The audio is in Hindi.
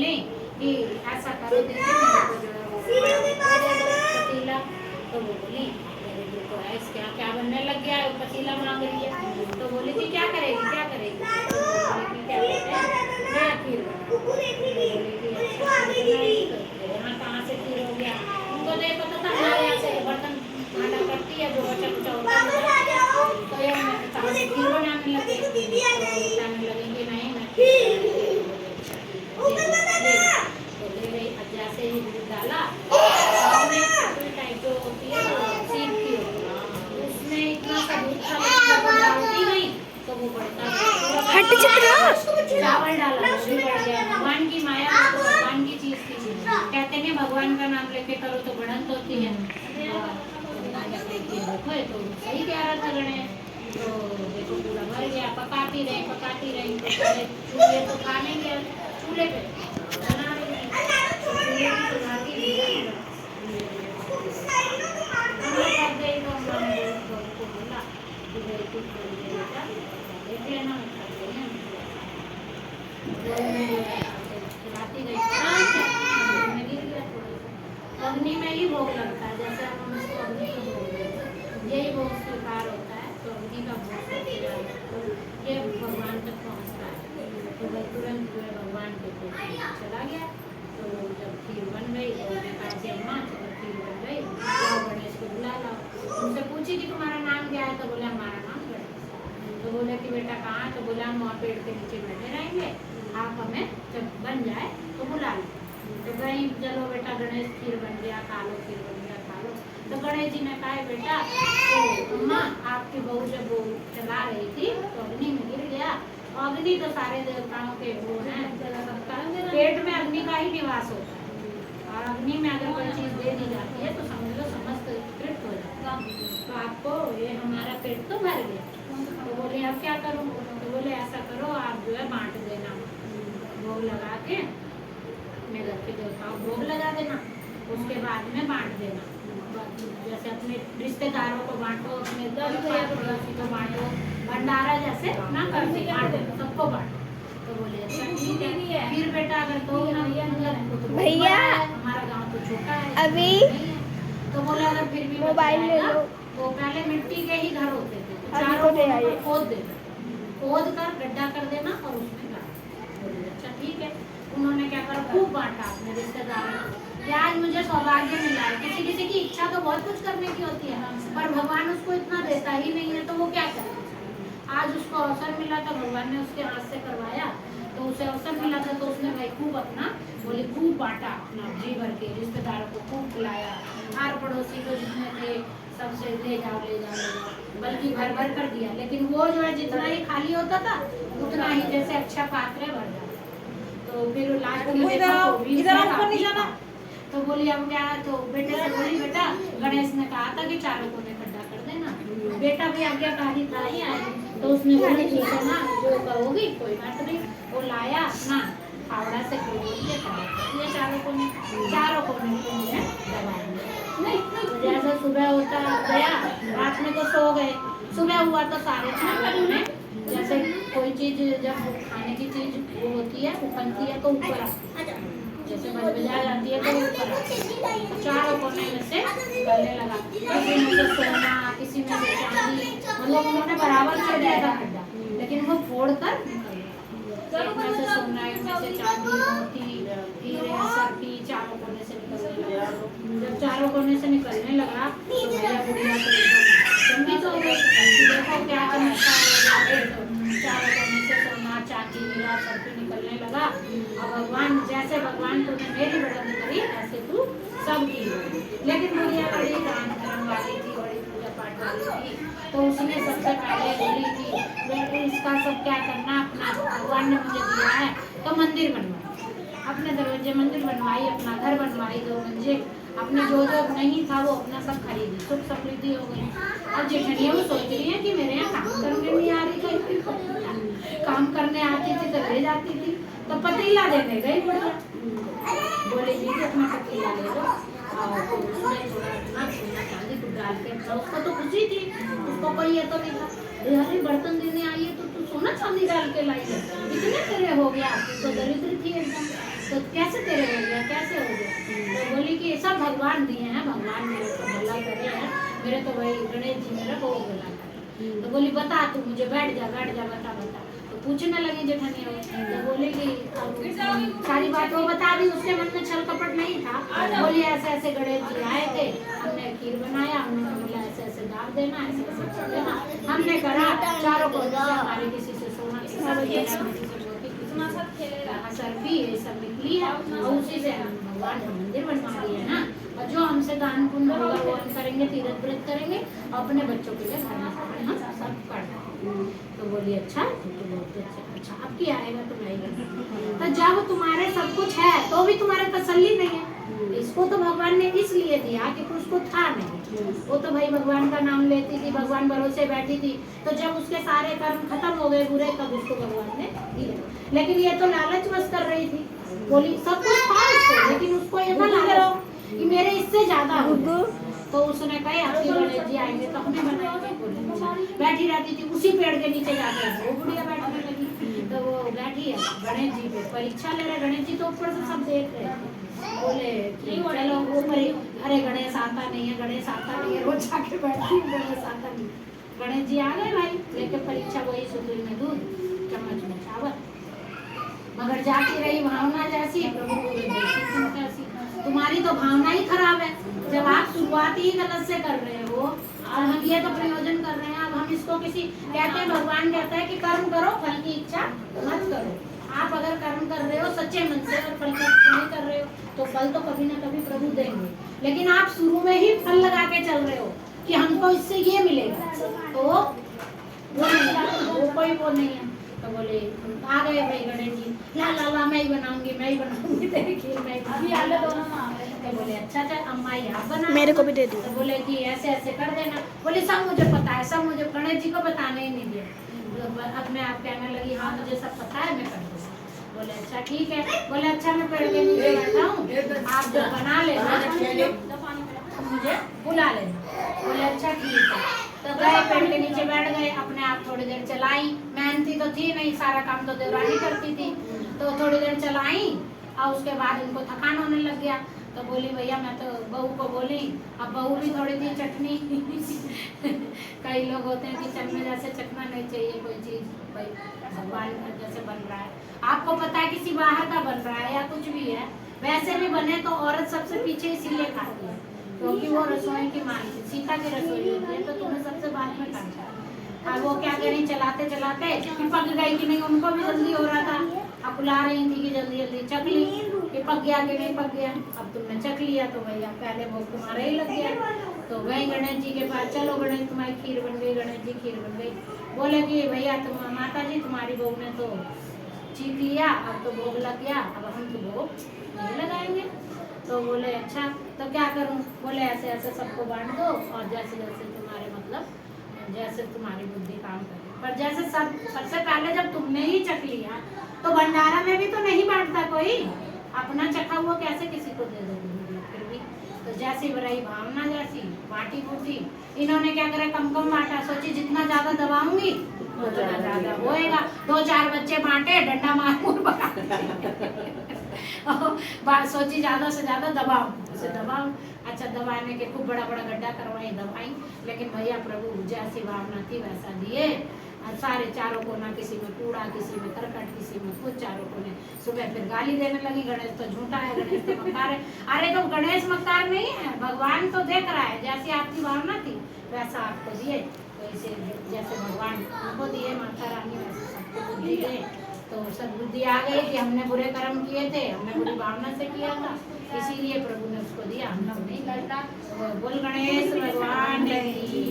बोली कि ऐसा करो दीदी पतीला, तो वो बोली तो इसके यहाँ क्या बनने लग गया है, पतीला मांग रही है। तो बोली थी क्या करेगी क्या करेगी, तो बोली कि क्या कहते हैं मैं खीर यहाँ कहाँ से खीर हो गया, उनको तो ये पता था हमारे यहाँ से बर्तन भांडा करती है जो बच्चा कुछ होता है, तो ये कहाँ से खीर बनाने लगे, बताने लगेंगे नहीं मैं जैसे ही दूध डाला टाइप जो होती है सीख की उसमें इतना सा दूध था डालती नहीं तो वो बढ़ता चावल डाला भगवान की माया, भगवान की चीज थी, कहते हैं भगवान का नाम लेके करो तो बढ़ंत होती है। तो सही कह रहा था गणेश, तो देखो पूरा भर गया, पकाती रही चूल्हे तो खा नहीं गया, चूल्हे पे बना रही अग्नि में ही भोग लगता है, जैसे हम उसको अग्नि का भोग देते हैं, यही भोग स्वीकार होता है, तो अग्नि का भोग ये भगवान तक पहुँचता है, तो वह तुरंत जो है भगवान के चला गया। तो जब खीर बन गई तो माँ जब खीर बन गई तो गणेश को बुला लाओ, उनसे पूछी कि तुम्हारा नाम क्या है, तो बोला हमारा नाम गणेश। तो बोले कि बेटा कहाँ, तो बोला हम वहाँ पेड़ के नीचे बैठे रहेंगे, आप हमें जब बन जाए तो बुला लो। तो गई चलो बेटा गणेश खीर बन गया खा लो, खीर बन गया खा लो। तो गणेश जी ने कहा बेटा तो अम्मा आपकी बहू जब वो चला रही थी तो अग्नि में गिर गया, अग्नि तो सारे देवताओं के वो है, पेट में अग्नि का ही निवास होता है, और अग्नि में अगर कोई चीज दे दी जाती है तो समझ लो समस्त तृप्त हो जाता है, तो आपको ये हमारा पेट तो भर गया। तो बोले अब क्या करूँ, तो बोले ऐसा करो आप जो है बांट देना, भोग लगा के अपने घर के देवताओं भोग लगा देना, उसके बाद में बांट देना, जैसे अपने रिश्तेदारों को बांटो, अपने पड़ोसी को बांटो, भंडारा जैसे ना करके बांटो, सबको बांटो। तो बोले अच्छा ठीक है, फिर बेटा अगर तो भैया हमारा गांव तो छोटा है अभी तो बोला अगर फिर भी मोबाइल ले लो, तो पहले मिट्टी के ही घर होते थे, अभी चारों तो ले आइए, खोद देना, खोद कर गड्ढा कर देना और उसमें गाड़। अच्छा ठीक है, उन्होंने क्या करा खूब बांटा अपने रिश्तेदारों को, आज मुझे सौभाग्य मिला है, किसी किसी की इच्छा तो बहुत कुछ करने की होती है पर भगवान उसको इतना देता ही नहीं है, तो वो क्या करे। आज उसको अवसर मिला था, भगवान ने उसके हाथ से करवाया, तो उसे अवसर मिला था, तो उसने भाई खूब अपना बोले खूब बांटा, अपना जी भर के रिश्तेदारों को खूब खिलाया, हर पड़ोसी को जितने थे सबसे ले जाओ ले जाओ ले जाओ, बल्कि भर भर कर दिया, लेकिन वो जो है जितना ही खाली होता था उतना ही जैसे अच्छा पात्र भर जाता। तो फिर लास्ट में देखा तो बोली अब क्या, तो बेटे से बोली बेटा गणेश ने कहा था कि चारों को खड्डा कर देना, बेटा भी आज्ञाकारी था ही आया, तो उसने बोला ठीक है ना जो कहोगी कोई बात नहीं, वो लाया ना फावड़ा से ये चारों को दबाया, जैसे सुबह होता गया, रात में तो सो गए, सुबह हुआ तो सारे चारों में जैसे कोई चीज जब खाने की चीज वो होती है उफनती है तो ऊपर जैसे बजा जाती है तो ऊपर चारों कोने में से निकलने लगा, किसी में से सोना किसी में से चांदी, मतलब उन्होंने बराबर कर दिया था खड्डा, लेकिन वो फोड़ कर एक में से सोना एक में से चांदी मोती हीरे सर्पी चारों कोने से निकलने लगा। जब चारों कोने से निकलने लगा तो भैया बुढ़िया तो देखो क्या चारों कोने से सोना चांदी हीरा सर्पी निकलने लगा, और भगवान जैसे भगवान तूने मेरी बढ़त करी ऐसे तू सब की, लेकिन बुढ़िया बड़ी दान करने वाली थी, बड़ी पूजा पाठ वाली थी, तो उसने सबसे पहले बोली थी बेटे इसका सब क्या करना, अपना भगवान ने मुझे दिया है तो मंदिर बनवाई, अपने दरवाजे मंदिर बनवाई, अपना घर बनवाई 2 मंजिल, अपने जो जो नहीं था वो अपना सब खरीदी, सुख समृद्धि हो गई। अब जेठनिया वो सोच रही है कि मेरे यहाँ काम करने नहीं आ रही थी, काम करने आती थी तो ले जाती थी, तो पतीला देने गई बुढ़िया, बोले जी अपना पतीला ले लो, और उसमें थोड़ा अपना सोना चांदी कुछ डाल के, उसको तो खुशी थी, उसको कोई ये तो नहीं था अरे बर्तन देने आई है तो तू सोना चांदी डाल के लाई है, इतने तेरे हो गया, तो दरिद्र थी एकदम, तो तो कैसे तेरे हो गया, कैसे हो गया? तो बोली कि सब भगवान दिए हैं, भगवान मेरे को भला करे हैं, मेरे तो भाई गणेश जी मेरा भोग भला करे। तो बोली बता तू मुझे, बैठ जा बता बता। तो पूछने लगी जेठानी, तो बोले कि सारी बात वो बता दी, उसके मन में छल कपट नहीं था। बोली ऐसे ऐसे गणेश जी आए थे, हमने खीर बनाया, उन्होंने बोला ऐसे ऐसे दाव देना, ऐसे ऐसे कर देना, हमने करा, चारों को हमारे किसी से सोना सरफी ये सब निकली है, और उसी से हम भगवान का मंदिर बनवा दिए है ना। और जो हमसे दान पुण्य होगा वो हम करेंगे, तीर्थ व्रत करेंगे, और अपने बच्चों के लिए घर में सब पढ़ना। तो बोली अच्छा, तो बोलते अच्छा अब क्या आएगा तो आएगा। तो जब तुम्हारे सब कुछ है तो भी तुम्हारे तसल्ली नहीं है। इसको तो भगवान ने इसलिए दिया कि उसको था नहीं, वो तो भाई भगवान का नाम लेती थी, भगवान भरोसे बैठी थी। तो जब उसके सारे कर्म खत्म हो गए बुरे, तब उसको भगवान ने दिया। लेकिन ये तो लालच बस कर रही थी, बोली सब कुछ था उसको, लेकिन उसको ये ना लालच कि मेरे इससे ज्यादा हो। तो उसने कहा आपके गणेश जी आएंगे तो हमें बनाएंगे। बैठी रहती थी उसी पेड़ के नीचे जाकर, वो बुढ़िया बैठने लगी। तो वो बैठी है गणेश जी पे परीक्षा ले रहे, गणेश जी तो ऊपर से सब देख रहे थे। बोले चलो वो अरे गणेश आता नहीं है, गणेश आता नहीं है, रोज जाके बैठती है, गणेश आता नहीं। गणेश जी आ गए भाई लेके परीक्षा, वही सुतुई में दूध, चम्मच में चावल, मगर जाती रही भावना जैसी, प्रभु जैसी। तुम्हारी तो भावना ही खराब है। जब आप शुरुआत ही गलत से कर रहे हो, और हम ये तो प्रयोजन कर रहे हैं, अब हम इसको किसी कहते हैं, भगवान कहता है कि कर्म करो, फल की इच्छा मत करो। आप अगर कर्म कर रहे हो सच्चे मन से और फल की इच्छा नहीं कर रहे हो, तो फल तो कभी ना कभी प्रभु देंगे। लेकिन आप शुरू में ही फल लगा के चल रहे हो कि हमको इससे ये मिलेगा, तो वो कोई वो नहीं है। तो बोले आ गए भाई गणेश जी, ला ला ला मैं ही बनाऊंगी तेरी खीर, मैं ही आलू दोनों माँ। तो बोले अच्छा अम्मा ही आप बना, मेरे को भी दे दी। तो बोले कि ऐसे ऐसे कर देना। बोले सब मुझे पता है, सब मुझे, गणेश जी को बताने ही नहीं दिया। अब मैं आप कहने लगी हाँ मुझे सब पता है, मैं कर दूँगा। बोले अच्छा ठीक है। बोले अच्छा मैं पेड़ के नीचे बैठा हूँ, आप जब बना लेना मुझे बुला लेना। बोले अच्छा ठीक है। तो गए पेड़ के नीचे बैठ गए, अपने आप थोड़ी देर चलाई, मेहनती तो थी नहीं, सारा काम तो देवरानी करती थी। तो थोड़ी देर चलाई और उसके बाद उनको थकान होने लग गया। तो बोली भैया मैं तो बहू को बोली, अब बहू भी थोड़ी दी चटनी कई लोग होते हैं किचन में जैसे चखना नहीं चाहिए कोई चीज़, भाई भगवान जैसे बन रहा है, आपको पता है किसी बाहर का बन रहा है या कुछ भी है, वैसे भी बने तो औरत सबसे पीछे इसीलिए खाती है क्योंकि वो रसोई की मालिक, सीता की रसोई होती है, तो तुम्हें सबसे बाद में खाना है। अब वो क्या करें, चलाते चलाते पक गई कि नहीं, उनको भी जल्दी हो रहा था, अब बुला रही थी कि जल्दी जल्दी चख ली, कि पक गया कि नहीं पक गया। अब तुमने चख लिया तो भैया पहले भोग तुम्हारा ही लग गया। तो गए गणेश जी के पास, चलो गणेश तुम्हारी खीर बन गई, गणेश जी खीर बन गई। बोले कि भैया तुम माता जी तुम्हारी बहू ने तो चीख लिया, अब तो भोग लग गया, अब हम तो भोग नहीं लगाएंगे। तो बोले अच्छा तो क्या करूं? बोले ऐसे ऐसे सबको बांट दो, और जैसे जैसे तुम्हारे मतलब जैसे तुम्हारी बुद्धि काम करे। पर जैसे सबसे पहले जब तुमने ही चख लिया तो भंडारा में भी तो नहीं बांटता कोई, अपना चखा हुआ कैसे किसी को दे दोगे? फिर भी तो जैसी बड़ाई भावना, जैसी बांटी बुद्धि। इन्होंने क्या करा, कम कम बांटा, सोची जितना ज्यादा दबाऊंगी उतना ज्यादा होएगा। 2-4 बच्चे बांटे, डंडा मार सोची ज्यादा से ज्यादा दबाओ, उसे दबाओ। अच्छा दबाने के खूब बड़ा बड़ा गड्ढा करवाई, दबाई, लेकिन भैया प्रभु जैसी भावना थी वैसा दिए। सारे चारों को ना, किसी में कूड़ा, किसी में करकट, किसी में कुछ, चारों को ने। सुबह फिर गाली देने लगी, गणेश तो झूठा है, गणेश तो मक्कार है। अरे तो गणेश मक्कार नहीं है, भगवान तो देख रहा है, जैसी आपकी भावना थी वैसा आपको दिए। तो इसे जैसे भगवान उनको दिए, माता रानी वैसे सबको बुद्धि दिए। तो सद्बुद्धि आ गई कि हमने बुरे कर्म किए थे, हमने बुरी भावना से किया था, इसीलिए प्रभु ने उसको दिया, हम लोग नहीं करता। बोल गणेश भगवान की।